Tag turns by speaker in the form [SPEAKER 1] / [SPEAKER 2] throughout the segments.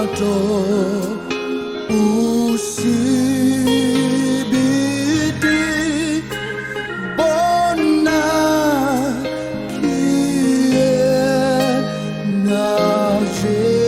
[SPEAKER 1] moto usibiti bona kie na Jesu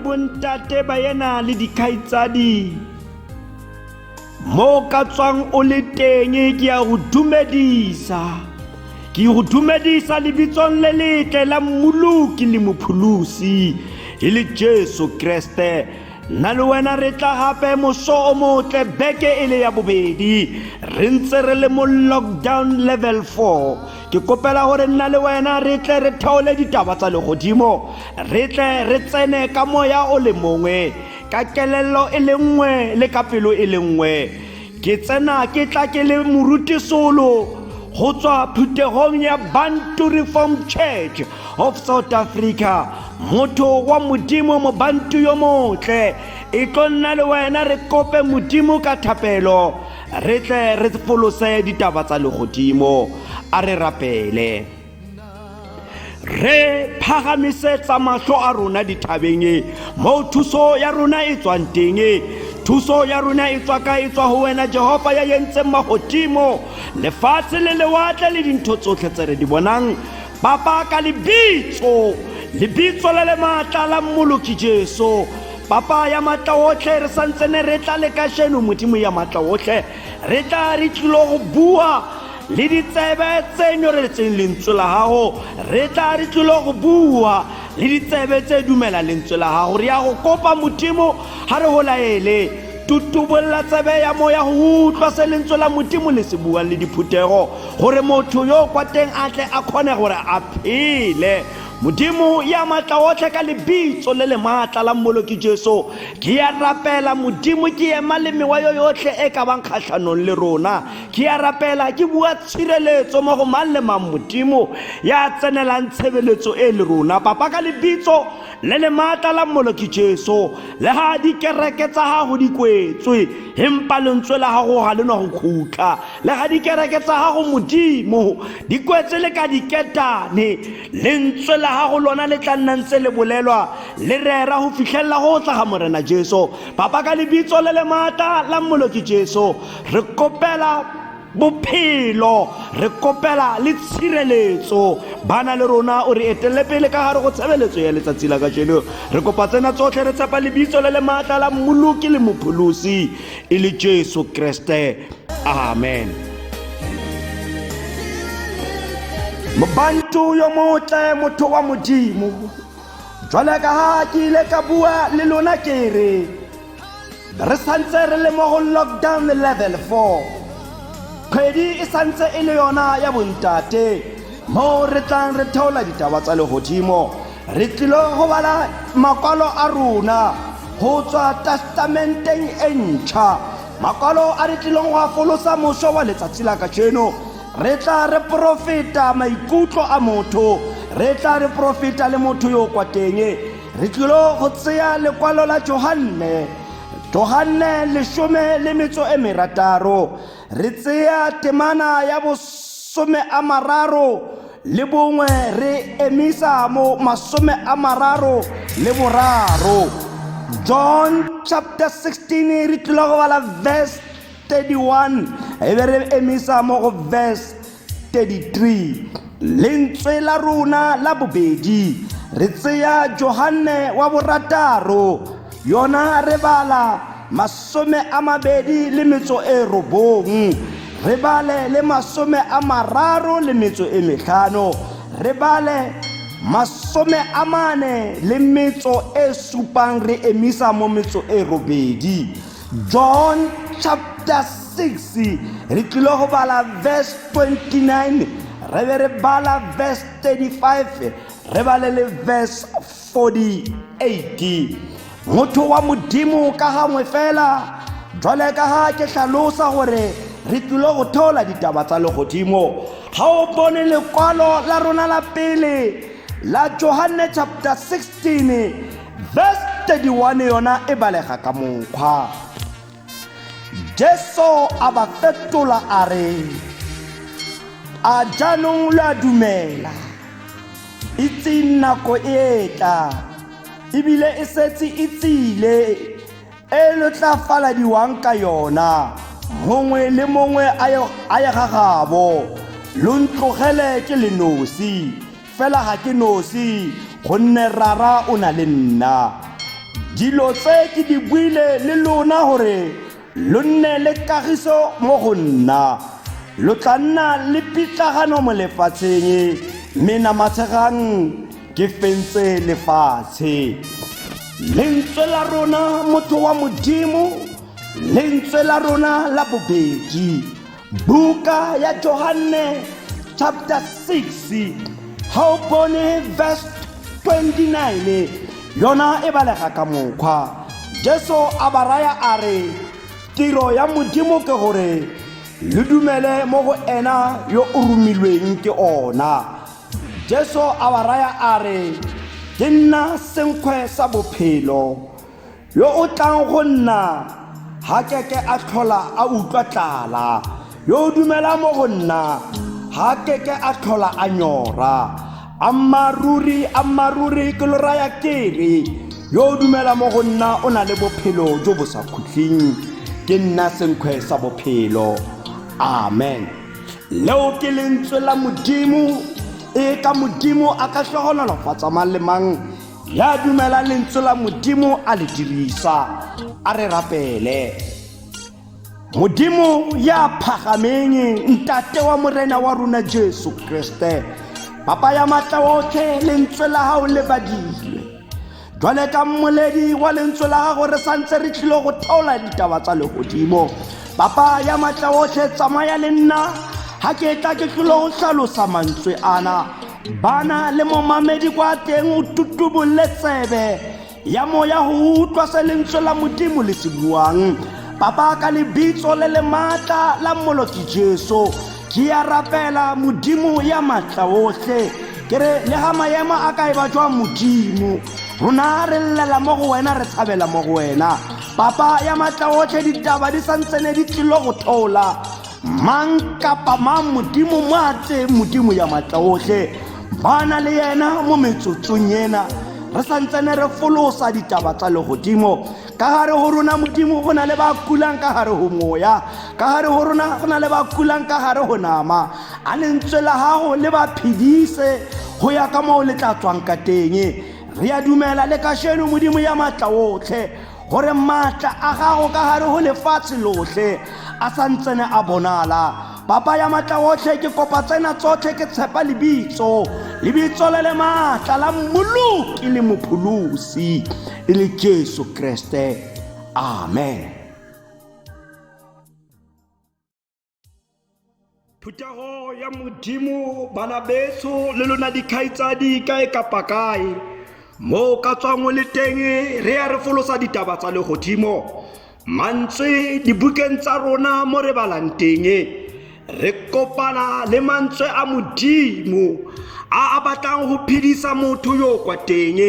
[SPEAKER 2] bontate ba yena le dikhaitsadi mo ka tswang o le teng ke a go dumedisa lebitsong le letle la mmoloki le mopholosi e le Jesu Kriste nna le wena re tla gape moso o motle beke e le ya bobedi re ntse re le mo lockdown level 4 ke kopela gore nna le wena re tle re theole ditaba tsa legodimo re tle re tsene ka moya o le mongwe ka kelello e le nngwe le ka pelo e le nngwe ke tsena ke tla ke le moruti solo go tswa phuthegong ya Bantu Reformed Church of South Africa motho wa modimo mo bantu yo motle e tlo nna le wena re kope modimo ka thapelo re tle re folose ditaba tsa legodimo a re rapele re phagamisetsa mahlo a rona dithabeng mo thuso ya rona e tswang teng thuso ya rona e tswa ho wena Jehova ya yentseng magodimo lefatshe le lewatle le dintho tsotlhe tse re di bonang papa ka lebitso le le matla la mmoloki Jesu papa ya matla otlhe re santsene re tla le kasheno modimo ya matla otlhe re tla re tlilo go bua le ditsebe tse nyoretseng lentswe la gago re tla re tlilo go bua le ditsebe tse dumela lentswe la gago re ya go kopa modimo ha re go laele tutubolla tsebe ya moya go utlwa se lentswe la modimo le se buang le diphuthego gore motho yo kwa teng a tle a kgone gore a phele modimo ya matla otlhe ka lebitso le matla la mmoloki Jesu ke ya rapela modimo ke ema le mewa yo yotlhe e ka bang kgatlhanong le rona ke ya rapela ke bua tshireletso mo go mang le mang modimo ya tsenelang tshebeletso e le rona papa ka lebitso le matla la mmoloki Jesu le ha dikereke tsa gago di kwetswe empa lentswe la gago ga le no go khutla le ha dikereke tsa gago modimo di kwetse le ka diketane lentswe la gago lona le tla nna ntse le bolelwa le rera go fitlhella go tla ga morena Jesu papa ka lebitso le matla la mmoloki Jesu re kopela bophelo re kopela le tshireletso bana le rona o re etelle pele ka gare go tshebeletso ya letsatsi la kajeno re kopa tsena tsotlhe re tshepa lebitso le matla la mmoloki le mopholosi e le Jesu Kriste amen Bantu yo motle motho wa modimo jwale ka ha ke ile ka bua le lona ke re santse re le mo go lockdown level 4 kgwedi e santse e le yona ya bontate mo re tlang re theola ditaba tsa legodimo re tlilo go bala makwalo a rona go tswa testamenteng e ntšha makwalo a re tlilong go a folosa moso wa letsatsi la kajeno re tla re profeta maikutlo a motho re tla re profeta le motho yo kwa teng re tlilo go tseya lekwalo la Johane 10:30 re tseya temana ya bosome a mararo le bongwe re emisa mo 33 John chapter 16 re tlilo go bala verse 31 e be re emisa mo go verse 33 lentswe la rona la bobedi re tseya Johane wa borataro yona re bala 29 re bale le 35 re bale supang re emisa mo metso e robedi. John chapter 6 re tlile go bala verse 29 re be re bala verse 35 re bale le verse 48. Motho wa modimo ka gangwe fela jwale ka ga ke tlhalosa gore re tlile go thola ditaba tsa legodimo. Ga o bone lekwalo la rona la pele la Johane chapter 16 verse 31 yona e balega ka mokgwa. Jesu a ba fetola a re, a jaanong la dumela, itse nako e tla ebile e setse e tsile e le tla faladiwang ka yona mongwe le mongwe a ye gagabo. Lo ntlogele ke le nosi fela ga ke nosi gonne rara o na le nna. Dilo tse ke di buile le lona gore lo nne le kagiso mo go nna. Lo tla nna le pitlagano mo lefatsheng mme namatshegang ke fentse lefatshe. Lentswe la rona motho wa modimo, lentswe la rona la bobedi, buka ya Johane chapter 6 ha o bone verse 29 yona e balega ka mokgwa. Jesu a ba raya a re tiro ya modimo ke gore le dumele mo go ena yo o romilweng ke ona. Jesu a ba raya a re ke nna senkgwe sa bophelo, yo o tlang go nna ha keke a tlhola a utlwa tlala, yo o dumela mo go nna ha keke a tlhola a nyora. Ammaruri ke lo raya kere yo o dumela mo go nna o na le bophelo jo bo sa khutleng. Ke nna senkgwe sa bophelo. Amen. Leo ke lentswe la modimo e ka modimo a ka hlohonolofatsa mang le mang ya dumela lentswe la modimo a le dirisa. A re rapele. Modimo ya phagameng ntate wa morena wa rona Jesu Kriste, papa ya matla otlhe lentswe la hao le badilwe. Jwale ka mmoledi wa lentswe la gago re santse re tlile go thola ditaba tsa legodimo. Papa ya matla otlhe tsamaya le nna ha ke tla ke tlile go hlalosa mantswe ana. Bana le momamedi kwa teng o tutubolle tsebe ya moya go utlwa se lentswe la modimo le se buang. Papa ka lebitso le le matla la mmoloki Jesu ke ya rapela modimo ya matla otlhe kere le ha maemo a ka eba jwa modimo rona re llela mo go wena re tshabela mo go wena. Papa ya matla otlhe ditaba di santsene di tlile go thola mang kapa mang modimo mate modimo ya matla otlhe bana le yena mo metsotsong yena re santsene re folosa ditaba tsa legodimo. Ka gare go rona modimo go na le ba kulang ka gare go moya, ka gare go rona go na le ba kulang ka gare go nama. A lentswe la gago le ba phedise go ya ka moo le tla tswang ka teng. Re a dumela le kasheno modimo ya matla otlhe gore matla a gago ka gare go lefatshe lotlhe a santsene a bonala. Papa ya matla otlhe ke kopa tsena tsotlhe ke tshepa lebitso le le matla la mmoloki le mopholosi e le Jesu Kriste. Amen. Phutago ya modimo bana beso le lona dikhaitsadi kae kapa kae mo ka tswang le teng re ya re folosa ditaba tsa legodimo. Mantswe dibukeng tsa rona mo re balang teng re kopana le mantswe a modimo a batlang go phedisa motho yo kwa teng.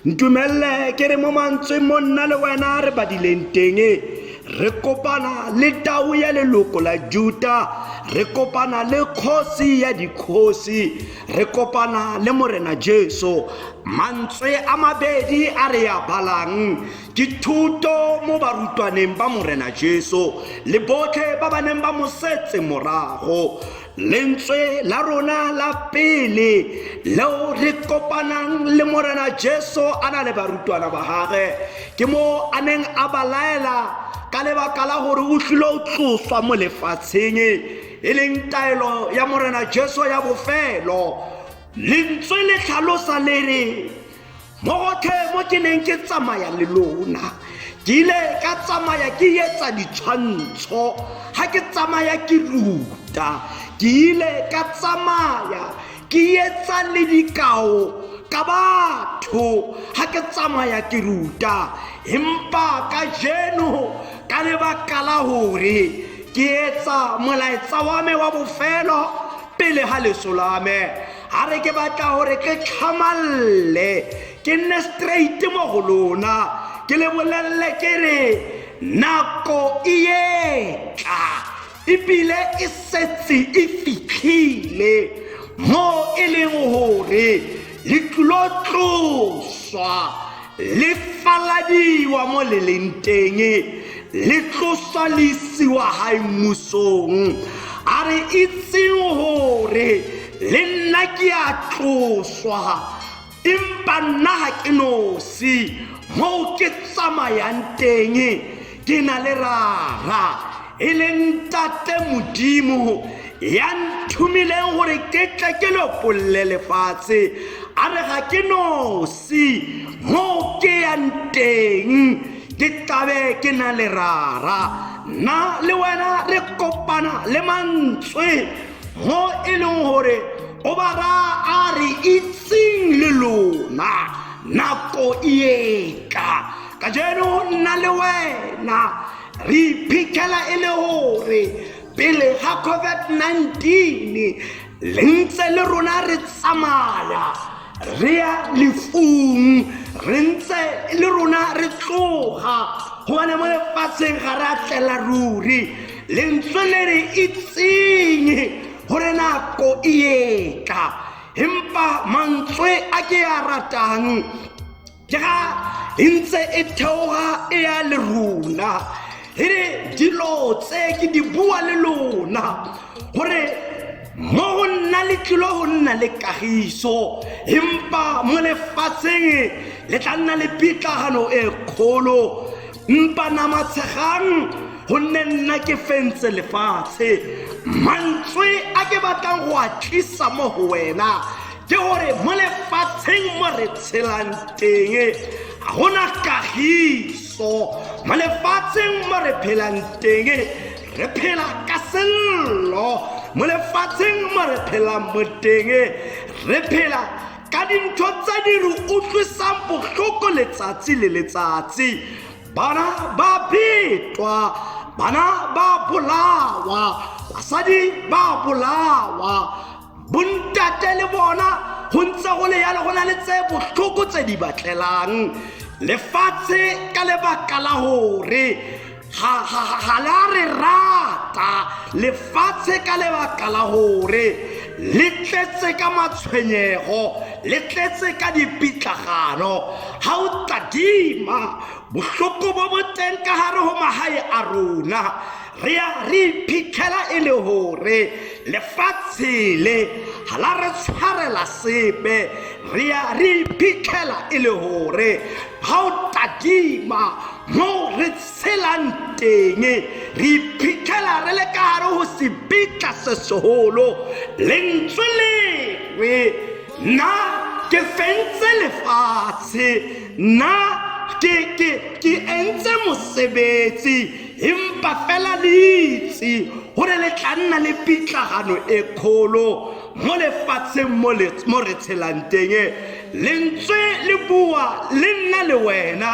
[SPEAKER 2] Ntumelle ke re mo mantswe mo nna le wena re badileng teng re kopana le tau ya leloko la Juda, re kopana le kgosi ya dikgosi, re kopana le morena Jesu. Mantswe a mabedi a re ya balang ke thuto mo barutwaneng ba morena Jesu le botlhe ba baneng ba mosetse morago. Lentswe la rona la pele leo re kopanang le morena Jesu a na le barutwana ba gage ke mo a neng a balaela ka lebaka la gore o tlile o tloswa mo lefatsheng e leng taelo ya morena Jesu ya bofelo. lentswe le tlhalosa le re mo gotlhe mo ke neng ke tsamaya le lona ke ile ka tsamaya ke etsa ditshwantsho ha ke tsamaya ke ruta ke ile ka tsamaya ke etsa le dikao ka batho ha ke tsamaya ke ruta empa ka jeno ka lebaka la hore ke etsa molaetsa wa me wa bofelo pele ha leso la me ha re ke batla hore ke tlhamalle ke nne straight mo go lona ke le bolelle ke re nako e etla ebile e setse e fitlhile mo e leng hore le tlo tloswa le faladiwa mo le leng teng le tloswa le isiwa hae mmusong a re itseng hore le nna ke a tloswa empa nna ha ke nosi mo ke tsamayang teng ke na le rara e leng Tate Modimo ya nthumileng gore ke tle ke lopolle lefatshe a re ga ke nosi mo ke yang teng ke tlabe ke na le rara na le wena re kopana le mantswe mo e leng gore o ba ra a re itseng le lona nako e etla ka jeno nna le wena re iphitlhela e le gore pele ga COVID-19 le ntse le rona re tsamaya re ya lefung re ntse le rona re tloga gobane mo lefatsheng ga re a tlela ruri lentswe le re itseng gore nako e etla empa mantswe a ke a ratang ke ga ntse e theoga e ya le rona re dilo tse ke di bua le lona gore mo go nna le tlilo go nna le kagiso empa mo lefatsheng le tla nna le pitlagano e kgolo mpa na matshegang gonne nna ke fentse lefatshe mantswe a ke batlang go a tlisa mo go wena ke gore mo lefatsheng mo re tshelang teng ga gona kagiso mo lefatsheng mo re phelang teng re phela ka sello mo lefatsheng mo re phelang mo teng re phela ka dintho tse di re utlwisang bohloko letsatsi le letsatsi bana ba betwa bana ba bolawa basadi ba bolawa bontate le bona go ntse go le yalo go na le tse bohloko tse di batlelang lefatshe ka lebaka la hore ga la re rata lefatshe ka lebaka la hore le tletse ka matshwenyego le tletse ka dipitlagano ha o tadima bohloko bo boteng ka hare ho mahae a rona re ya re iphitlhela e le hore lefatshe le ha la re tshwarela sepe re ya re iphitlhela e le hore ha o tadima mo re tshelang teng re iphitlhela re le ka hare ho sepitla se seholo lentswe lewe nna ke fentse lefatshe nna ke entse mosebetsi empa fela le itse gore le tla nna le pitlagano e kgolo mo lefatsheng mo re tshelang teng lentswe le bua le nna le wena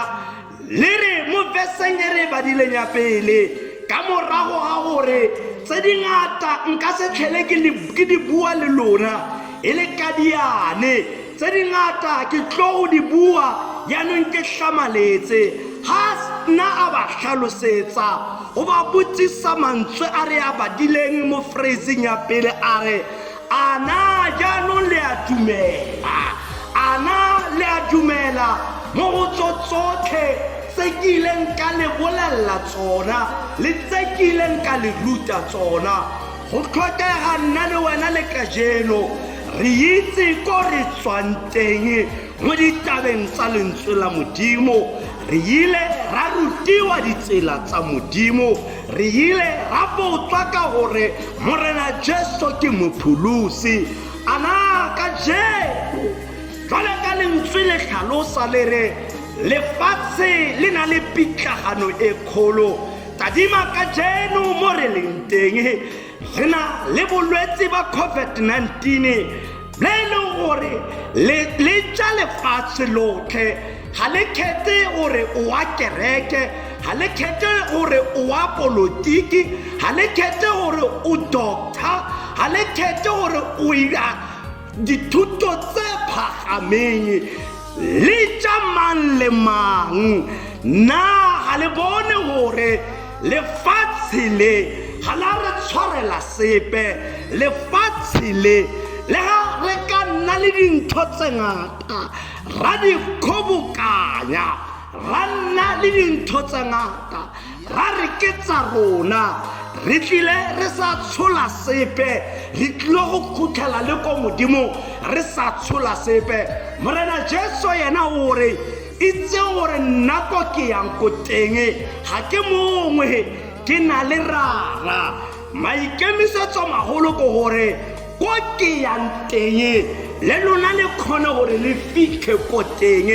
[SPEAKER 2] le re mo veseng e re badileng ya pele ka morago ga gore tse dingata nka se tlhele ke di bua le lona e le ka diane tse dingata ke tlo go di bua yaanong ke hlamaletse ga nna a ba hlalosetsa go ba botsisa mantswe a re a badileng mo phrasing ya pele a re ana jaanong le a dumela ana le a dumela mo go tsotsotlhe tse ke ileng ka le bolelela tsona le tse ke ileng ka le ruta tsona go tlhokega nna le wena le kajeno re itse ko re tswang teng mo ditabeng tsa lentswe la Modimo re ile ra rutiwa ditsela tsa Modimo re ile ra botswa ka gore morena Jesu ke mopholosi ana ka jeno jwale ka lentswe le hlalosa le re lefatshe le na le pitlagano e kgolo tadima ka jeno mo re leng teng re na le bolwetse ba COVID-19 le leng gore le tša lefatshe lotlhe ga le kgethe gore o wa kereke ga le kgethe gore o wa polotiki ga le kgethe gore o doctor ga le kgethe gore o ira dithuto tse phagameng le tša mang le mang na ga le bone gore lefatshe le ga la re tshwarela sepe lefatshe le ga re ka nna le dintho tse ngata ra di kgobokanya ra nna le dintho tse ngata ra re ke tsa rona re tlile re sa tshola sepe re tlile go khutlhela le ko modimo re sa tshola sepe morena Jesu yena gore itse gore nna ko ke yang ko teng ga ke mongwe ke na le rara maikemisetso magolo ko gore ko ke yang teng le lona le kgone gore le fitlhe ko teng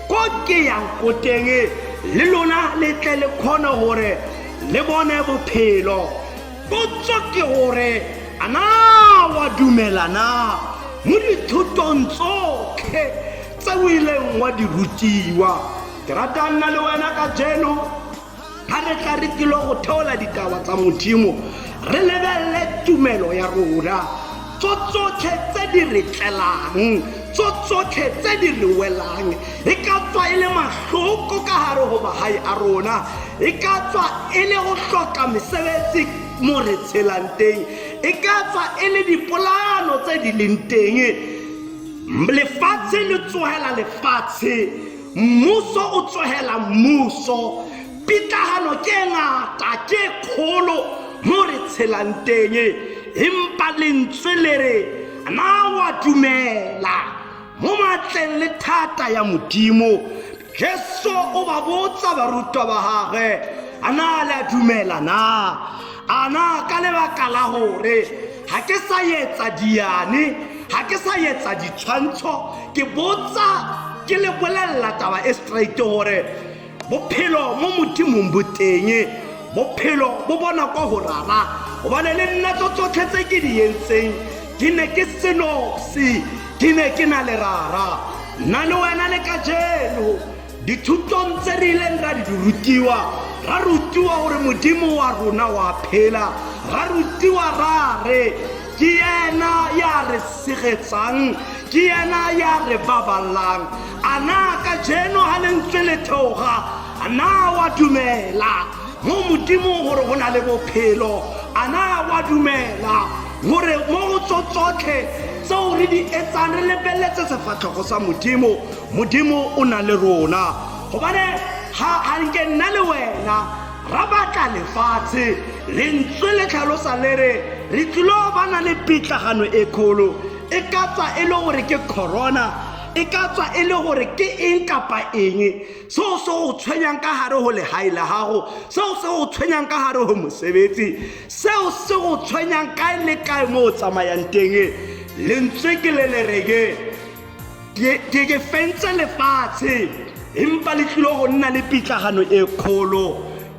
[SPEAKER 2] ko ke yang ko teng le lona le tle le kgone gore le bone bophelo potso ke gore ana wa dumelana mo dithutong tsotlhe tse o ileng wa di rutiwa ke rata nna le wena ka jeno ga re tla re tlile go theola ditaba tsa modimo re lebelele tumelo ya rona tsotlhe tse di re tlelang tsotlhe tse di re welang e ka tswa e le mahloko ka gare go magae a rona e ka tswa e le go hloka mesebetsi mo re tshelang teng e ka tswa e le dipolano tse di leng teng lefatshe le tsogela lefatshe mmuso o tsogela mmuso pitlagano ke ngata ke kgolo mo re tshelang teng empa lentswe le re na wa dumela mo matleng le thata ya modimo Jesu o ba botsa barutwa ba gagwe ana le a dumela na ana ka lebaka la gore ga ke sa etsa diane ga ke sa etsa ditshwantsho ke botsa ke le bolelela taba e straight gore bophelo mo modimong bo teng bophelo bo bona kwa go rara gobane le nna tsotlhe tse ke di entseng ke ne ke senosi ke ne ke na le rara nna le wena le ka jeno dithutong tse re ileng ra di rutiwa ra rutiwa gore modimo wa rona wa phela ra rutiwa ra re ke yena ya re segetsang ke yena ya re baballang ana ka jeno ga lentswe le theoga ana wa dumela mo modimo gore go na le bophelo ana wa dumela gore mo go tsotlhe tseo re di etsang re lebeletse sefatlhego sa modimo o na le rona gobane ga nke nna le wena ra batla lefatshe lentswe le tlhalosa le re tlilo ba na le pitlagano e kgolo e ka tswa e le gore ke corona e ka tswa e le gore ke eng kapa eng seo se go tshwenyang ka gare go legae la gago seo se go tshwenyang ka gare go mosebetsi seo se go tshwenyang kae le kae mo o tsamayang teng lentswe ke le le reke ke fentse lefatshe empa le tlilo go nna le pitlagano e kgolo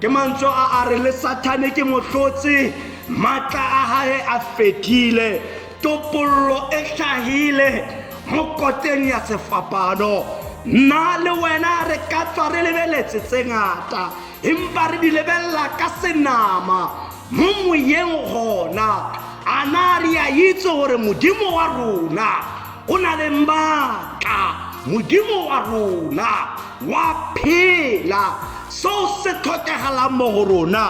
[SPEAKER 2] ke mantswe a re le Satane ke mohlotse matla a gae a fetile topollo e hlahile mo koteng ya sefapano nna le wena re ka tswa re lebeletse tse ngata empa re di lebella ka senama mo moyeng gona ana re a itse gore modimo wa rona o na le maatla modimo wa rona wa phela seo se tlhokegalang mo go rona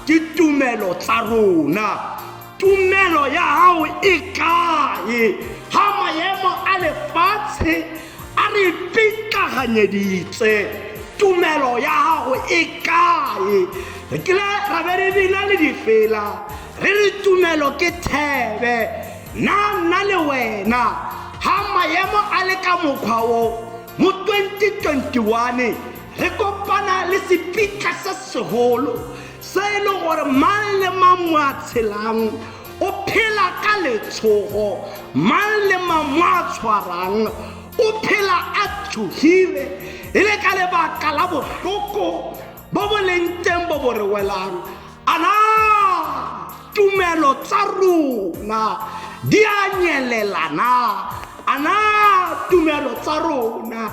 [SPEAKER 2] ke tumelo tsa rona tumelo ya hao e kae ha maemo a lefatshe a re pitlaganyeditse tumelo ya hao e kae ke la ra be re bina le difela re re tumelo ke thebe nna le wena ha maemo a le ka mokgwa o mo 2021 re kopana le sepitla se segolo se e leng gore mang le mang mo a tshelang o phela ka letshogo mang le mang mo a tshwarang o phela a tshohile e le ka lebaka la bohloko bo bo leng teng bo bo re welang ana tumelo tsa rona di a nyelelana ana tumelo tsa rona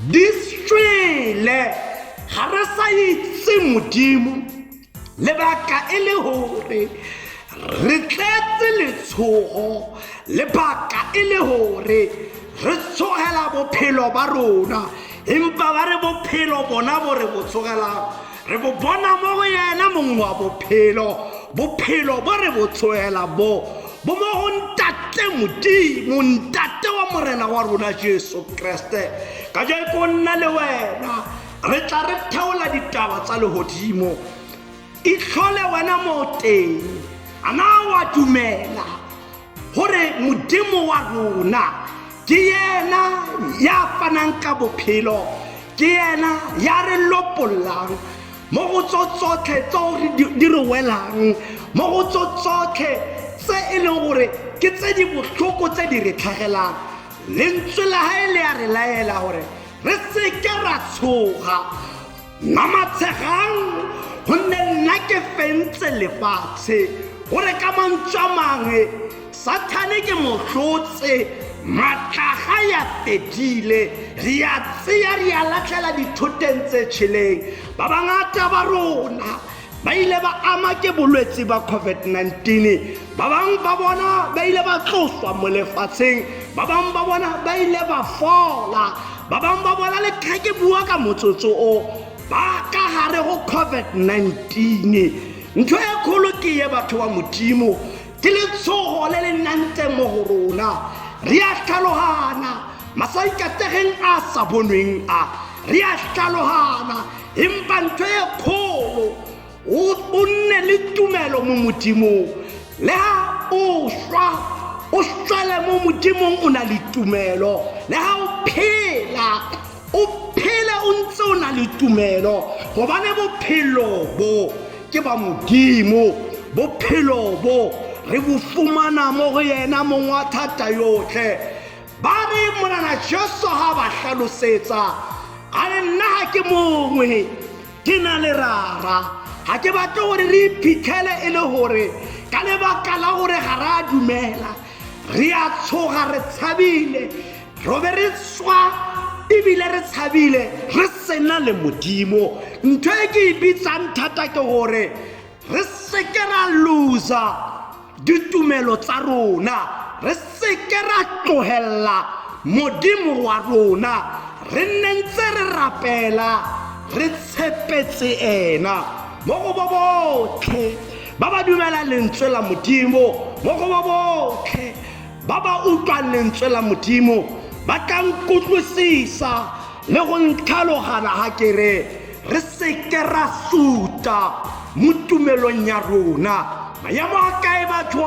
[SPEAKER 2] di swele ga re sa itse modimo lebaka e le hore re tletse letshogo lebaka e le hore re tshogela bophelo ba rona empa ba re bophelo bona bo re bo tsogelang re bo bona mo go yena mong wa bophelo bo re bo tsogela bo mo go ntate modimo ntate wa morena wa rona Jesu Kriste ka je ko nna le wena re tla re theola ditaba tsa lehodimo itlhole wena mo teng ana wa dumela hore modimo wa rona ke yena ya fanang ka bophelo ke yena ya re lopollang mo go tsotsotlhe tseo di re welang mo go tsotsotlhe tse e leng gore ke tse di bohloko tse di re tlhagelang lentswe la hae le a re laela gore re se ke ra tshoga namatshegang gonne nna ke fentse lefatshe gore ka mantswe a mangwe Sathane ke mohlotse matlaga ya fedile re a tseya re a latlhela dithoteng tse tšheleng ba bangata ba rona ba ile ba ama ke bolwetse ba COVID-19 ba bang ba bona ba ile ba tloswa mo lefatsheng ba bang ba bona ba ile ba fola ba bang ba bona le ke bua ka motsotso o ba ka hare go COVID-19 ntho e kholo ke ye batho ba modimo ke letshogo le le nante mo go rona re a tlhalohana masaikategeng a sa bonweng a re a tlhalohana empa ntho e kholo o nne le tumelo mo modimong le ha o shwele mo modimong o na le tumelo le ha o phela o ntse o na le tumelo gobane bophelo bo ke ba modimo bophelo bo re bo fumana mo go yena mong wa thata yotlhe ba re monana Jesu ha ba hlalosetsa a re nna ha ke mongwe ke na le rara ha ke batle gore re iphitlhele e le gore ka lebaka la gore ga re a dumela re a tshoga re tshabile robe re tswa ebile re tshabile re sena le modimo ntho e ke e bitsang thata ke gore re se ke ra loser ditumelo tsa rona re se ke ra tlohella modimo wa rona re nne ntse re rapela re tshepetse ena mo go bo botlhe ba ba dumela lentswe la modimo mo go bo botlhe ba ba utlwang lentswe la modimo ba tla nkutlwisisa le go ntlhalogana ha ke re se ke ra suta mo tumelong ya rona maemo a kae batho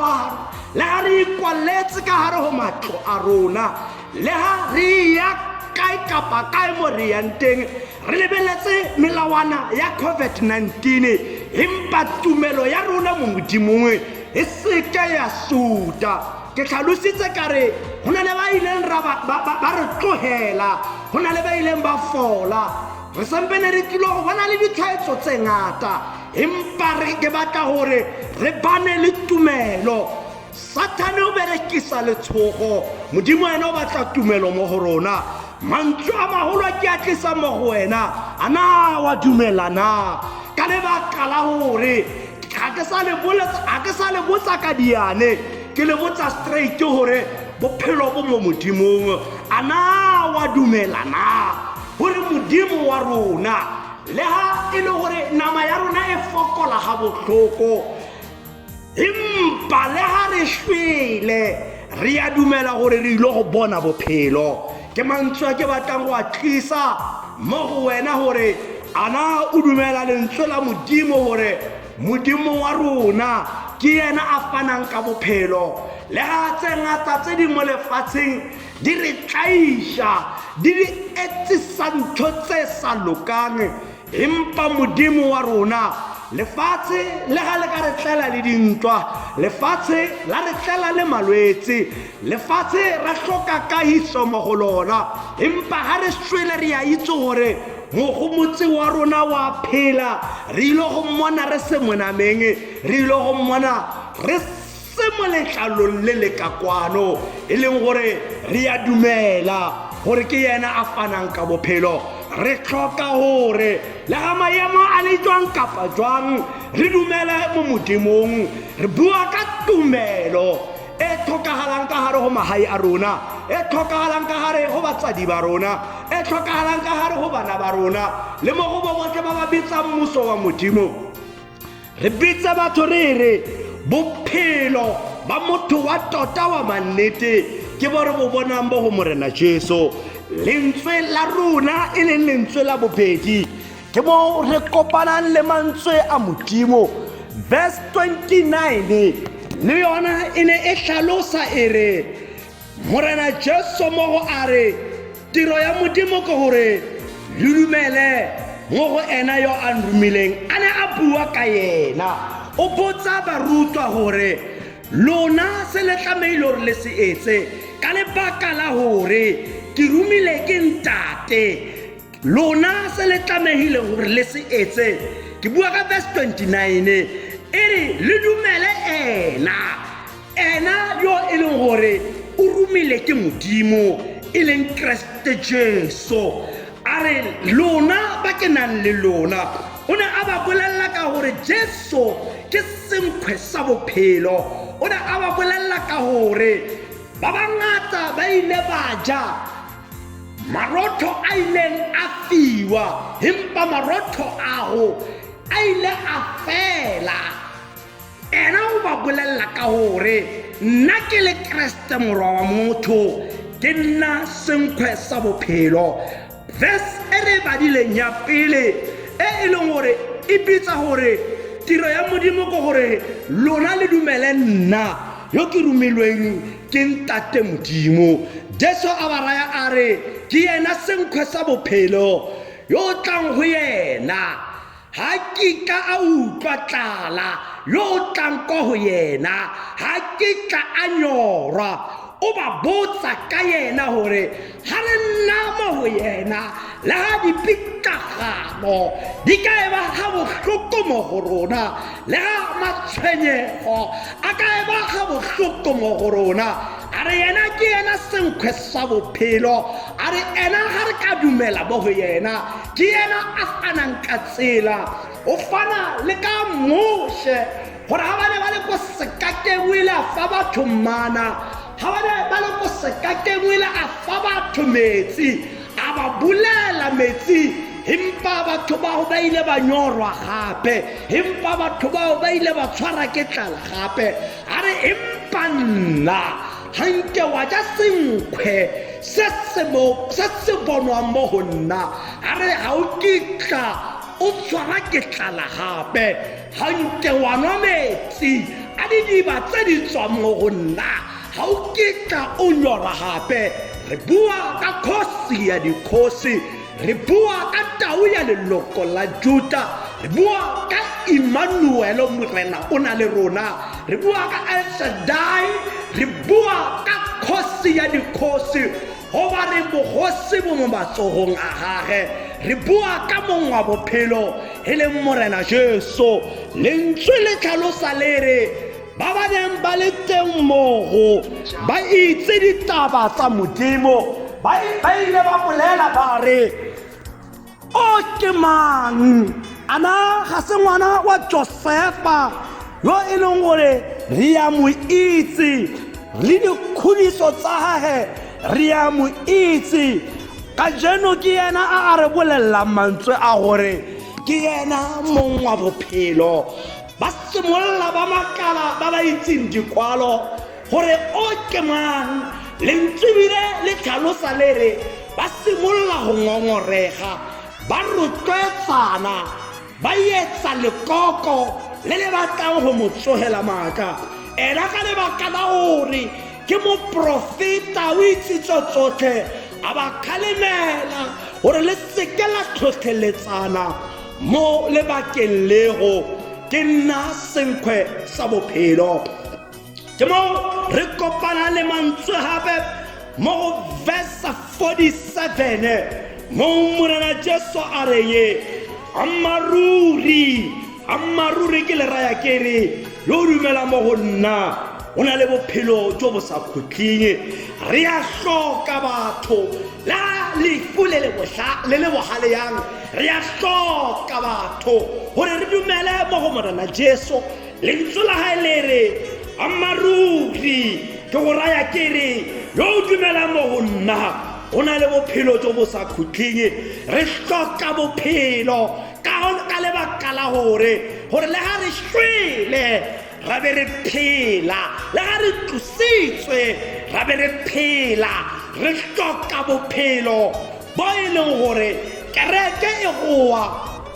[SPEAKER 2] le ha re ikwaletse ka hare ho matlo a rona le ha re ya kae kapa kae mo re yang teng re lebeletse melawana ya COVID-19 empa tumelo ya rona mo modimong e se ke ya suta ke tlhalositse ka re go na le ba ileng ba re tlohela go na le ba ileng ba fola re sempene re tlilo go bona le ditshwaetso tse ngata empa re ke batla gore re bane le tumelo Sathane o berekisa letshogo modimo ena o batla tumelo mo go rona mantswe a magolo ke a tlisa mo go wena ana wa dumelana ka lebaka la gore ga ke sa le botsa ka diane ke le botsa straight gore bophelo bo mo modimong ana wa dumelana gore modimo wa rona le ha e le gore nama ya rona e fokola ga botlhoko empa le ha re shwele re a dumela gore re ile go bona bophelo ke mantswe ke batlang go a tlisa mo go wena gore ana o dumela lentswe la modimo gore modimo wa rona ke yena a fanang ka bophelo le ha tse ngata tse di mo lefatsheng di re tlaisha di re etsisa ntho tse sa lokang empa modimo wa rona lefatshe le ga le ka re tlela le dintwa, lefatshe la re tlela le malwetse, lefatshe ra hloka kahiso mo go lona, empa ha re swele re a itse gore mogomotse wa rona wa phela, re ile go mmona re se monameng, re ile go mmona re se mo letlalong le le ka kwano, e leng gore re a dumela gore ke yena a fanang ka bophelo. Re tlhoka gore le ga maemo a le jwang kapa jwang re dumele mo modimong, re bua ka tumelo e tlhokagalang ka gare go magae a rona, e tlhokagalang ka gare go batsadi ba rona, e tlhokagalang ka gare go bana ba rona le mo go botlhe ba ba bitsang mmuso wa modimo. Re bitse batho re re bophelo ba motho wa tota wa mannete ke bo re bo bonang bo go morena Jesu. Lentswe la rona e leng lentswe la bobedi ke mo re kopanang le mantswe a modimo. Verse 29 le yona e ne e hlalosa e re morena Jesu mo go a re tiro ya modimo ke gore le dumele mo go ena yo a nromileng. A ne a bua ka yena, o botsa barutwa gore lona se le tlameile gore le se etse ka lebaka la gore ke rumile ke ntate, lona se le tlameile gore le se etse. Ke bua ka verse 29 e re le dumele ena yo e leng gore o rumile ke modimo e leng Kriste Jesu. A re lona ba ke nang le lona, o ne a ba bolella ka gore Jesu ke senkgwe sa bophelo, o ne a ba bolella ka gore ba bangata ba ile ba ja marotho a ileng a fiwa, empa marotho ago a ile a fela. Ena o ba bolella ka gore nna ke le Kriste morwa wa motho, ke nna senkgwe sa bophelo. Verse e re badileng ya pele e leng gore e bitsa gore tiro ya modimo ke gore lona le dumele nna yo ke rumilweng ke ntate modimo. Jesu a ba raya a re ke yena senkgwe sa bophelo yo tlang go yena, ha ke ka a utlwa tlala yo tlang ko go yena, ha ke ka a nyorwa. O ba botsa ka yena gore ga re nna mo go yena le ga dipitagano di ka eba ga bohloko mo go rona, le ga matshwenyego a ka eba ga bohloko mo go rona. A re yena ke yena senkgwe sa bophelo, a re ena ga re ka dumela mo go yena ke yena a fanang ka tsela. O fana le ka Moshe gore ga ba ne ba le ko sekakeng o ile a fa batho mana, ga ba ne ba le ko sekakeng o ile a fa batho metsi, a ba bulela metsi, empa batho bao ba ile ba nyorwa gape, empa batho bao ba ile ba tshwara ke tlala gape. A re empa nna ga nke wa ja senkgwe se se bonwang mo go nna, a re ga o kitla o tshwara ke tlala gape, ga nke wa nwa metsi a didiba tse di tswang mo go nna, ga o kitla o nyora gape. Re bua ka kgosi ya dikgosi, re bua ka tau ya leloko la Juda, re bua ka Emmanuel morena o na le rona, re bua ka El Shaddai, re bua ka kgosi ya dikgosi goba re bogosi bo mo matsogong a gage, re bua ka mong wa bophelo e leng morena Jesu. Lentswe le tlhalosa le re ba ba neng ba le teng mogo ba itse ditaba tsa modimo, ba ile ba bolela ba re o ke mang ana ga se ngwana wa Josefa yo e leng gore re ya mo itse le dikhudiso tsa gage re ya mo itse. Ka jeno ke yena a re bolella mantswe a gore ke yena mong wa bophelo. Ba simolla ba makala ba ba itseng dikwalo gore o ke mang. Lentswe bile le tlhalosa le re ba simolla go ngongorega, ba rotloetsana, ba etsa lekoko le le batlang go mo tsogela maaka. Ena ka lebaka la gore ke moprofeta o itse tsotlhe, a ba khalemela gore le seke la tlhotlheletsana mo lebakeng lego ke nna senkwe sa bophelo. Ke mo re kopana le mantswe hape mo go verse 47 mo Morena Jesu a re ye ammaruri ke le raya ke re yo dumela mo go nna o na le bophelo jo bo sa khutling. Re a hloka batho la lefu le le bohale yang re a hloka batho gore re dumele mo go Morena Jesu. Lentswe la hae le re ammaruri ke go raya ke re yo dumela mo go nna o na le bophelo jo bo sa khutling. Re hloka bophelo ka lebaka la gore le ha re shwele ra be re phela, le ha re tlositswe ra be re phela. Re hloka bophelo bo e leng gore kereke e goa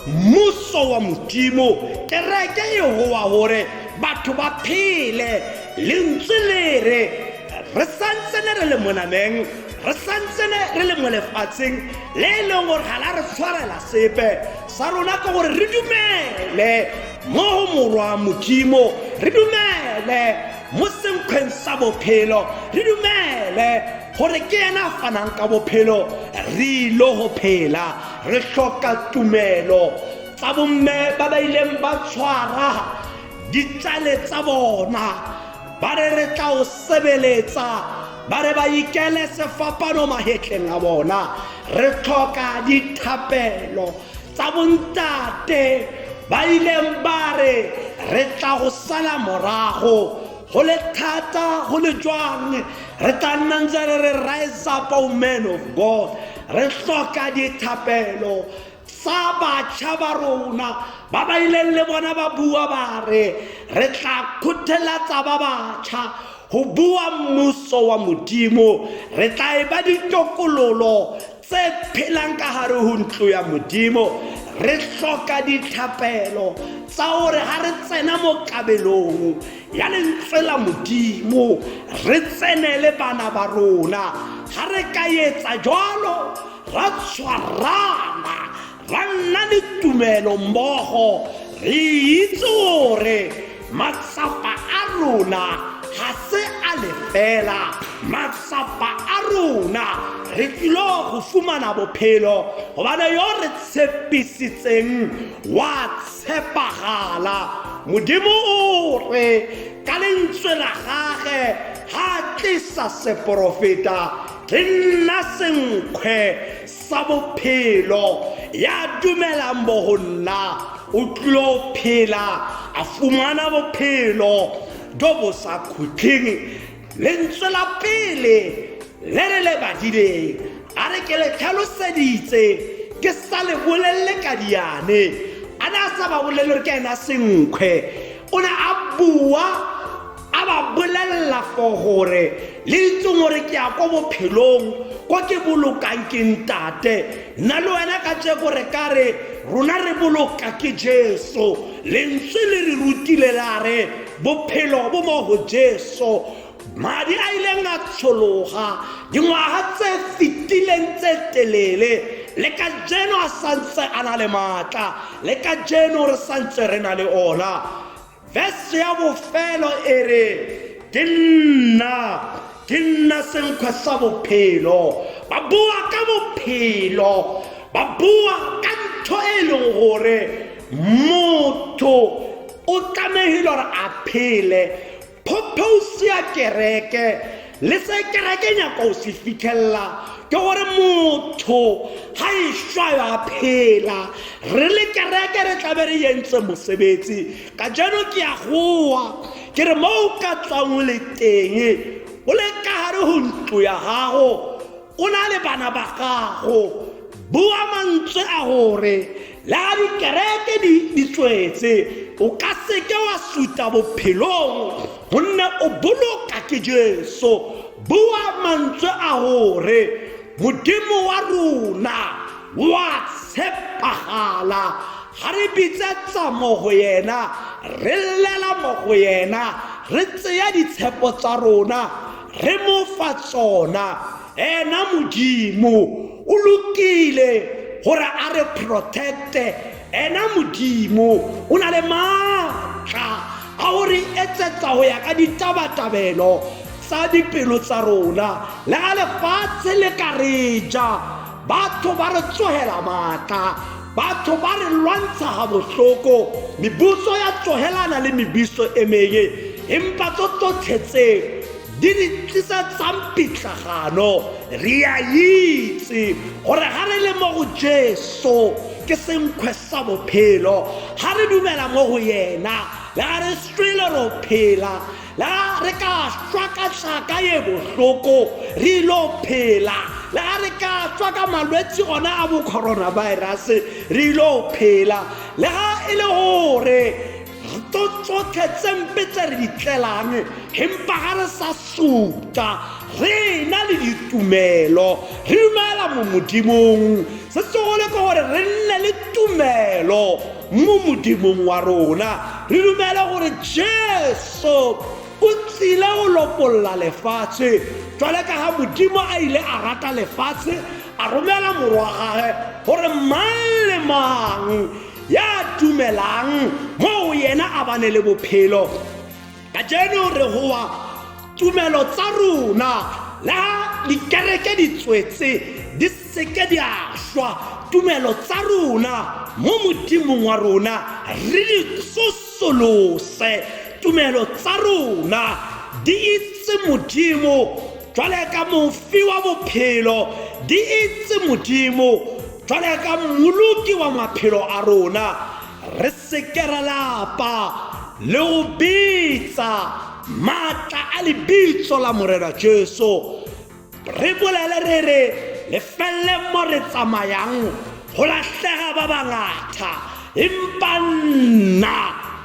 [SPEAKER 2] mmuso wa Modimo, kereke e goa gore batho ba phele. Lentswe le re santsene re le monameng, re santsene re le mo lefatsheng le e leng gore ga la re tshwarela sepe sa rona ke gore re dumele mo go Morwa Modimo, re dumele mo senkhweng sa bophelo, re dumele gore ke yena a fanang ka bophelo re ilo go phela. Re hloka tumelo tsa bomme ba ba ileng ba tshwara ditsale tsa bona ba re tla o sebeletsa, ba re ba ikele sefapano mahetleng a bona. Re hloka dithapelo tsa bontate ba ileng ba re tla go sala morago go le thata go le jwang re tla nna ntse re rise up, O man of God. Re hloka dithapelo tsa batjha ba rona ba ba ileng le bona ba bua ba re tla khuthelatsa ba batjha go bua mmuso wa Modimo. Re tla e ba ditokololo tse phelang ka hare ho ntlo ya Modimo. Re hloka dithapelo tsa gore ga re tsena mo kabelong ya lentswe la Modimo re tsenele bana ba rona. Ga re ka etsa jalo ra tshwarana ra nna le tumelo mmogo, re itse gore matsapa a rona ga se a lefela. Matsapa a rona re tlilo go fumana bophelo gobane yo re tshepisitseng wa tshepagala. Modimo o re ka lentswe la gage ga tlisa seprofeta ke nna senkwe sa bophelo ya dumelang mo go nna o tlilo phela a fumana bophelo jo bo sa khutling. Lentswe la pele le re le badileng a re ke le tlhaloseditse ke sa le bolelle ka diane a ne a sa ba bolelle gore ke ena senkwe. O ne a bua a ba bolella for gore le itseng gore ke ya ko bophelong kwa ke bolokang ke ntate. Nna le wena ka tse gore ka re rona re boloka ke Jesu. Lentswe le re rutile la re bophelo bo mo go Jesu. Madi a ileng a tshologa dingwaga tse fetileng tse telele, le ka jeno a santse a na le maatla, le ka jeno re santse re na le ona. Verse ya bofelo e re ke nna senkwe sa bophelo. Ba bua ka bophelo, ba bua ka ntho e leng gore motho o tlamehile gore a phele. Purpose ya kereke le se kereke nyaka o se fitlhella ke gore motho ga e šwa ya phela. Re le kereke re tlabe re yentse mosebetsi ka jano ke ya goa ke re mo o ka tswang le teng o le ka gare go ntlo ya gago o na le bana ba gago. Bua mantswe a gore le ga dikereke di tswetse o ka seke wa suta bophelong gonne o boloka ke Jesu. Bua mantswe a gore Modimo wa rona wa tshepagala. Ga re bitsetsa mo go yena, re llela mo go yena, re tseya ditshepo tsa rona re mo fa tsona. Ena Modimo o lokile gore a re protecte ena Modimo o na le matla a o re etsetsa ho ya ka ditabatabelo tsa dipelo tsa rona le ga lefatshe le ka reja batho ba re tsohela matla batho ba re lwantsha ha bohloko mebuso ya tsohelana le mebiso e menge empa tsotlhe di re tlisetsa pitlagano re a itse gore ga re le mo go Jesu ke senkgwe sa bophelo ga re dumela mo go yena le ga re swele ro phela le ga re ka shwa ka tlhaka ye bohloko re ilo phela le ga re ka tswa ka malwetse ona a bo coronavirus re ilo phela le ga e le gore tsotlhe tsempe tse re di tlelang empa ga re sa suta re na le ditumelo re dumela mo Modimong se segolo ke gore re nne le tumelo mo Modimong wa rona re dumela gore Jesu o tsile go lopolla lefatshe jwale ka ga Modimo a ile a rata lefatshe a romela morwa gage gore mang le mang ya tumelang mo yena a bane le bophelo ka jeno re hoa tumelo tsa rona la dikereke di tswetse di seke di a shwa tumelo tsa rona mo Modimong wa rona re di tsosolose tumelo tsa rona di itse Modimo jwale ka mofi wa bophelo di itse Modimo jwale ka mmoloki wa maphelo a rona re seke ra lapa le go bitsa matla a lebitso la morena Jesu re bolele re re le felle mo re tsamayang go lahlega ba bangata empa nna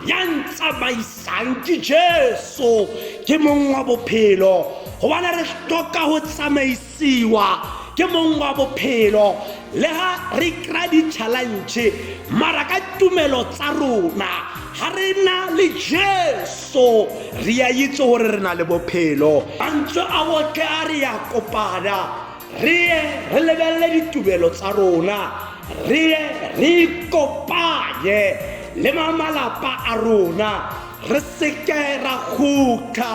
[SPEAKER 2] ya ntsamaisang ke Jesu ke mong wa bophelo gobane re hloka go tsamaisiwa ke mong wa bophelo le ha re kra di challenge mara ka tumelo tsa rona ha re na le Jesu re a itse gore re na le bophelo antse a botle a re ya kopana re lebelle ditumelo tsa rona re kopanye le malapa a rona re seke ra khuka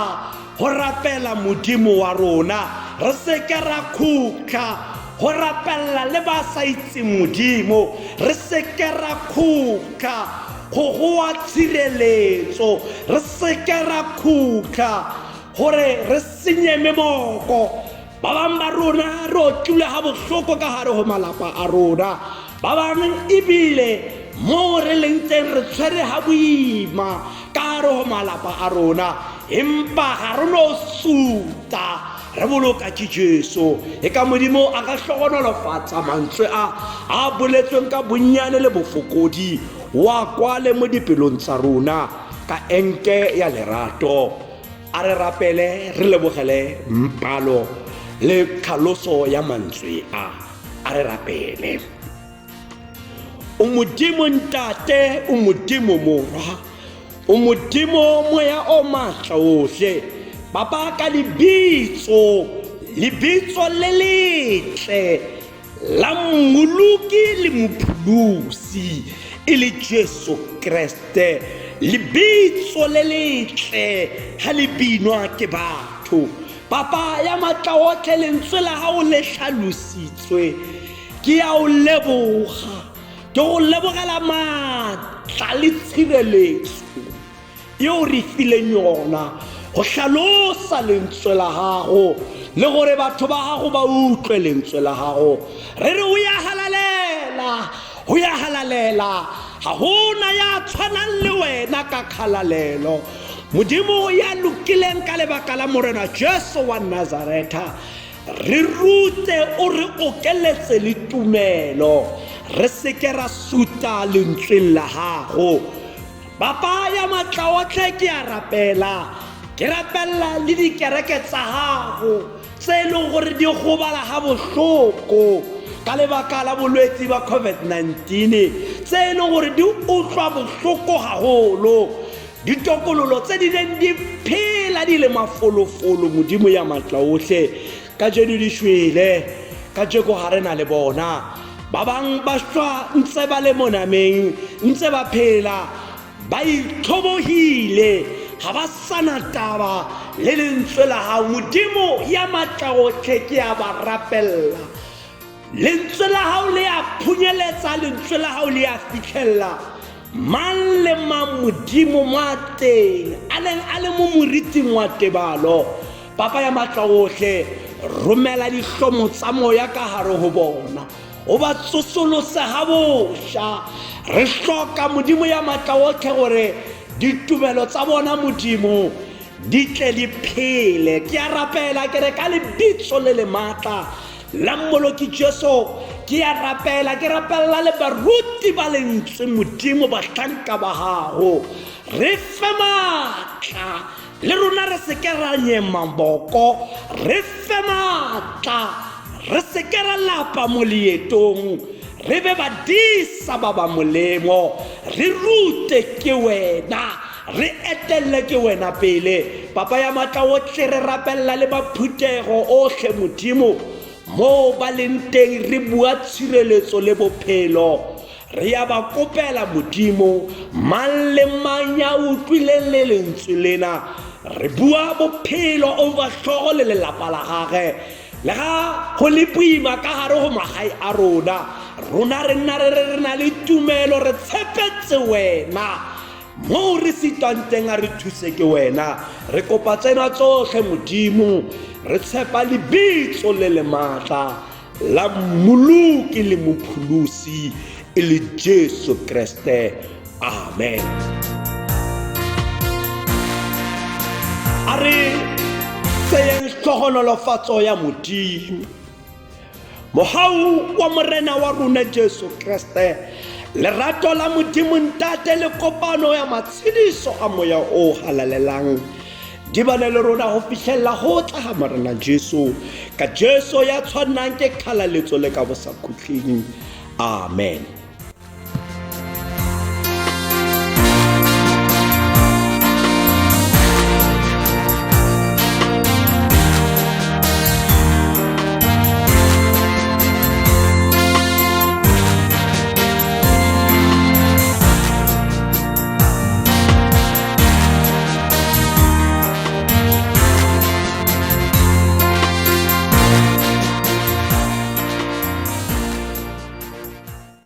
[SPEAKER 2] go rapela Modimo wa rona re seke ra khuka go rapella le ba sa itse Modimo re seke ra khuka go goa tshireletso re seke ra khuka gore re senye memoko ba bang ba rona ro tlile ha bohloko ka hare ho malapa a rona ba bang ebile mo re lentseng re tshwere ha boima ka hare ho malapa a rona empa ga re no suta re boloka ke Jesu e ka Modimo a ka hlogonolofatsa mantswe a boletsweng ka bonnyane le bofokodi wa kwale mo dipelong tsa rona ka enke ya lerato a re rapele re lebogele mpalo le tlhaloso ya mantswe a re rapele o Modimo ntate o Modimo morwa o Modimo moya o matla ohle papa ka lebitso le letle la mmoloki le mophulusi e le Jesu Kriste lebitso le letle ha le binwa ke batho papa ya matla ohle lentswe la ha o le hlalositswe ke ya o leboga ke go lebogela matla le tshireletso yo re fileng yona go hlalosa lentswe la gago le gore batho ba gago ba utlwe lentswe la gago re re o ya halalela ga gona ya tshwanang le wena ka khalalelo Modimo ya lokileng ka lebaka la morena Jesu wa Nazareta re rute o re okeletse le tumelo re seke ra suta lentsweng la gago papa ya matla otlhe ke a rapela ke rapella le dikereke tsa gago tse e leng gore di gobala ga bohloko ka lebaka la bolwetse ba COVID-19 tse e leng gore di utlwa bohloko gagolo ditokololo tse di neng di phela di le mafolofolo Modimo ya matla otlhe ka jeno di shwele ka jeko ga re na le bona ba bang ba shwa ntse ba le monameng ntse ba phela ba itlhobohile ga ba sana taba le lentswe la hao modimo ya matla otlhe ke a ba rapella lentswe la hao le a phunyeletsa lentswe la hao le a fitlhella mang le mang modimo mo teng a le mo moriting wa tebalo papa ya matla otlhe romela dihlomo tsa moya ka hare ho bona o ba tsosolose ha bosha re hloka modimo ya matla otlhe gore ditumelo tsa bona modimo di tle di phele ke a rapela ke re ka lebitso le le matla la mmoloki Jesu ke a rapela ke rapella le baruti ba lentswe modimo bahlanka ba gago re fe matla le rona re se ke ra nyema boko re fe matla re se ke ra lapa mo leetong re be badisa ba ba molemo re rute ke wena re etelle ke wena pele papa ya matla otlhe re rapella le baphuthego otlhe modimo mo ba leng teng re bua tshireletso le bophelo re ya ba kopela modimo mang le mang ya utlwileng le lentswe lena re bua bophelo over hlogo le lelapa la gage le ga go le boima ka gare go magae a rona re nna re na le tumelo re tshepetse wena mo re sitwang teng a re thuse ke wena re kopa tsena tsotlhe modimo re tshepa lebitso le le matla la mmoloki le mopholosi e le Jesu Kriste amen are tseyeng hlogonolofatso ya modimo mohau wa morena wa rona Jesu Kriste lerato la modimo ntate le kopano ya matshediso a moya o halalelang di bana le rona go fitlhella go tla ga morena Jesu ka Jesu ya tshwanang ke kgalaletso le ka bosakhutleng amen